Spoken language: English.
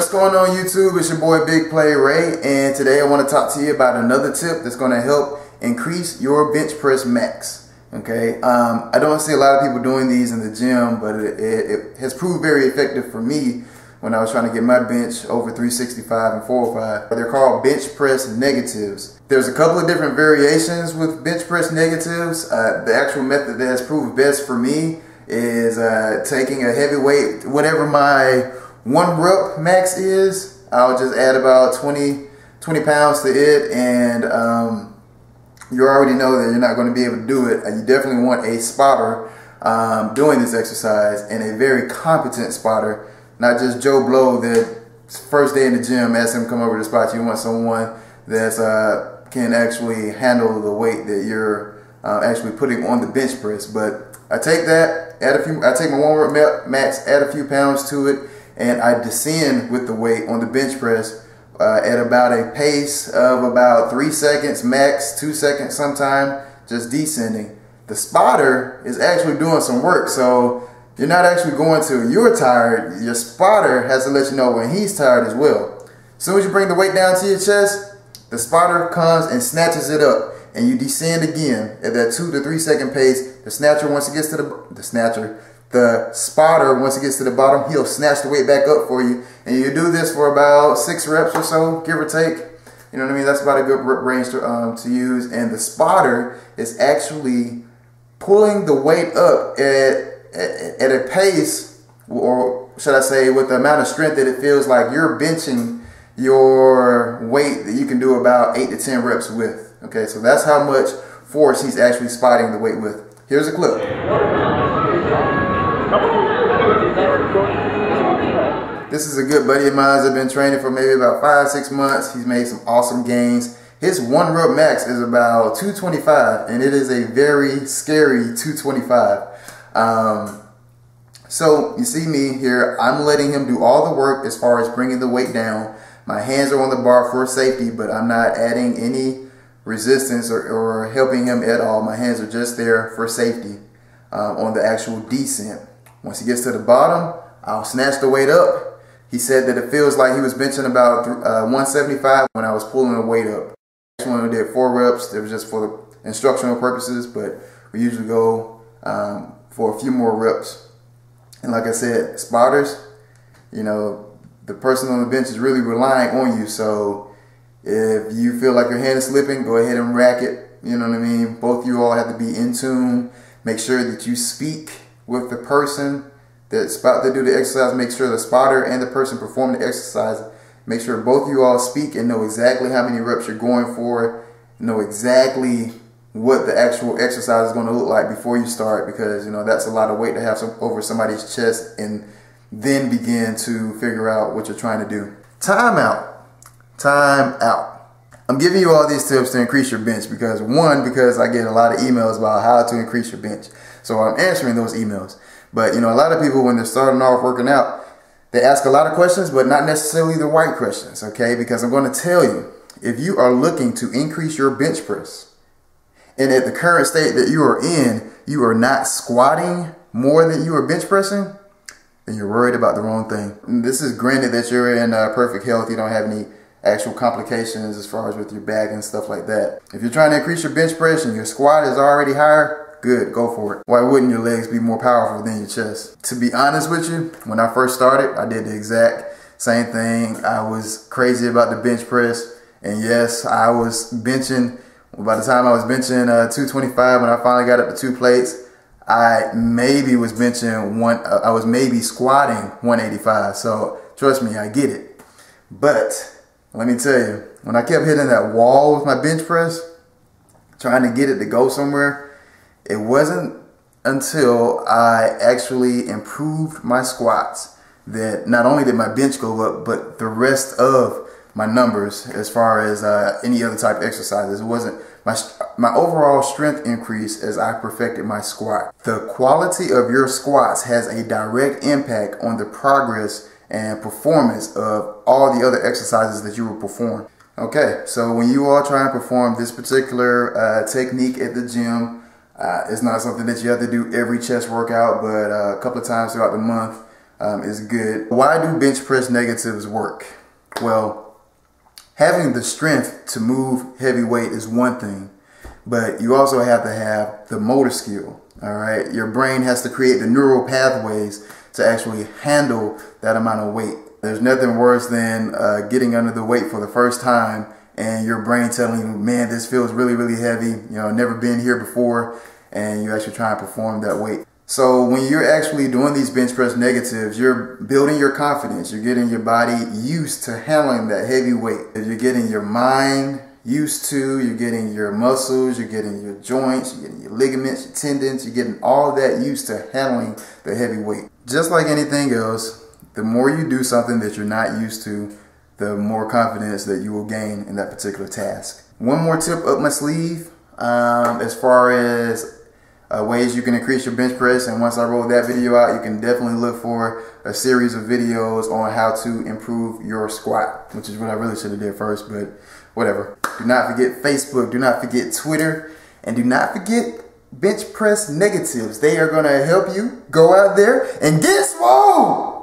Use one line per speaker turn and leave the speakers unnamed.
What's going on YouTube? It's your boy Big Play Ray, and today I want to talk to you about another tip that's going to help increase your bench press max. Okay, I don't see a lot of people doing these in the gym, but it has proved very effective for me when I was trying to get my bench over 365 and 405. They're called bench press negatives. There's a couple of different variations with bench press negatives. The actual method that has proved best for me is taking a heavy weight, whatever my 1 rep max is, I'll just add about 20 pounds to it, and you already know that you're not going to be able to do it. You definitely want a spotter doing this exercise, and a very competent spotter, not just Joe Blow that first day in the gym ask him to come over to the spot. You want someone that can actually handle the weight that you're actually putting on the bench press. But I take that, I take my 1 rep max, add a few pounds to it, and I descend with the weight on the bench press at about a pace of about 3 seconds max, 2 seconds sometime, just descending. The spotter is actually doing some work, so you're not actually going to, you're tired, your spotter has to let you know when he's tired as well. As soon as you bring the weight down to your chest, the spotter comes and snatches it up, and you descend again at that 2 to 3 second pace. The snatcher, once it gets to the spotter, once it gets to the bottom, he'll snatch the weight back up for you. And you do this for about 6 reps or so, give or take. You know what I mean? That's about a good range to use. And the spotter is actually pulling the weight up at a pace, or should I say with the amount of strength that it feels like you're benching your weight that you can do about 8 to 10 reps with. Okay, so that's how much force he's actually spotting the weight with. Here's a clip. This is a good buddy of mine. I've been training for maybe about 5-6 months. He's made some awesome gains. His 1 rep max is about 225, and it is a very scary 225. So you see me here, I'm letting him do all the work as far as bringing the weight down. My hands are on the bar for safety, but I'm not adding any resistance or helping him at all. My hands are just there for safety on the actual descent. Once he gets to the bottom, I'll snatch the weight up. He said that it feels like he was benching about 175 when I was pulling the weight up. When we did 4 reps, it was just for instructional purposes, but we usually go for a few more reps. And like I said, spotters, you know, the person on the bench is really relying on you. So if you feel like your hand is slipping, go ahead and rack it. You know what I mean? Both of you all have to be in tune. Make sure that you speak with the person that's about to do the exercise. Make sure the spotter and the person performing the exercise, make sure both of you all speak and know exactly how many reps you're going for, know exactly what the actual exercise is going to look like before you start, because you know that's a lot of weight to have over somebody's chest and then begin to figure out what you're trying to do. Time out. Time out. I'm giving you all these tips to increase your bench because I get a lot of emails about how to increase your bench. So I'm answering those emails. But you know, a lot of people when they're starting off working out, they ask a lot of questions, but not necessarily the right questions, okay? Because I'm going to tell you, if you are looking to increase your bench press, and at the current state that you are in, you are not squatting more than you are bench pressing, then you're worried about the wrong thing. And this is granted that you're in perfect health, you don't have any actual complications as far as with your back and stuff like that. If you're trying to increase your bench press and your squat is already higher, good, go for it. Why wouldn't your legs be more powerful than your chest? To be honest with you, when I first started, I did the exact same thing. I was crazy about the bench press, and yes, I was benching. By the time I was benching 225, when I finally got up to 2 plates, I maybe was benching I was maybe squatting 185. So trust me, I get it. But let me tell you, when I kept hitting that wall with my bench press, trying to get it to go somewhere, it wasn't until I actually improved my squats that not only did my bench go up, but the rest of my numbers as far as any other type of exercises. It wasn't my overall strength increase as I perfected my squat. The quality of your squats has a direct impact on the progress and performance of all the other exercises that you will perform. Okay, so when you all try and perform this particular technique at the gym, it's not something that you have to do every chest workout, but a couple of times throughout the month, is good. Why do bench press negatives work? Well, having the strength to move heavy weight is one thing, but you also have to have the motor skill. All right, your brain has to create the neural pathways to actually handle that amount of weight. There's nothing worse than getting under the weight for the first time and your brain telling you, man, this feels really, really heavy. You know, never been here before, and you actually try and perform that weight. So when you're actually doing these bench press negatives, you're building your confidence. You're getting your body used to handling that heavy weight. You're getting your mind used to, you're getting your muscles, you're getting your joints, you're getting your ligaments, your tendons, you're getting all that used to handling the heavy weight. Just like anything else, the more you do something that you're not used to, the more confidence that you will gain in that particular task. One more tip up my sleeve as far as ways you can increase your bench press, and once I roll that video out, you can definitely look for a series of videos on how to improve your squat, which is what I really should have did first, but whatever. Do not forget Facebook, do not forget Twitter, and do not forget bench press negatives. They are gonna help you go out there and get swole!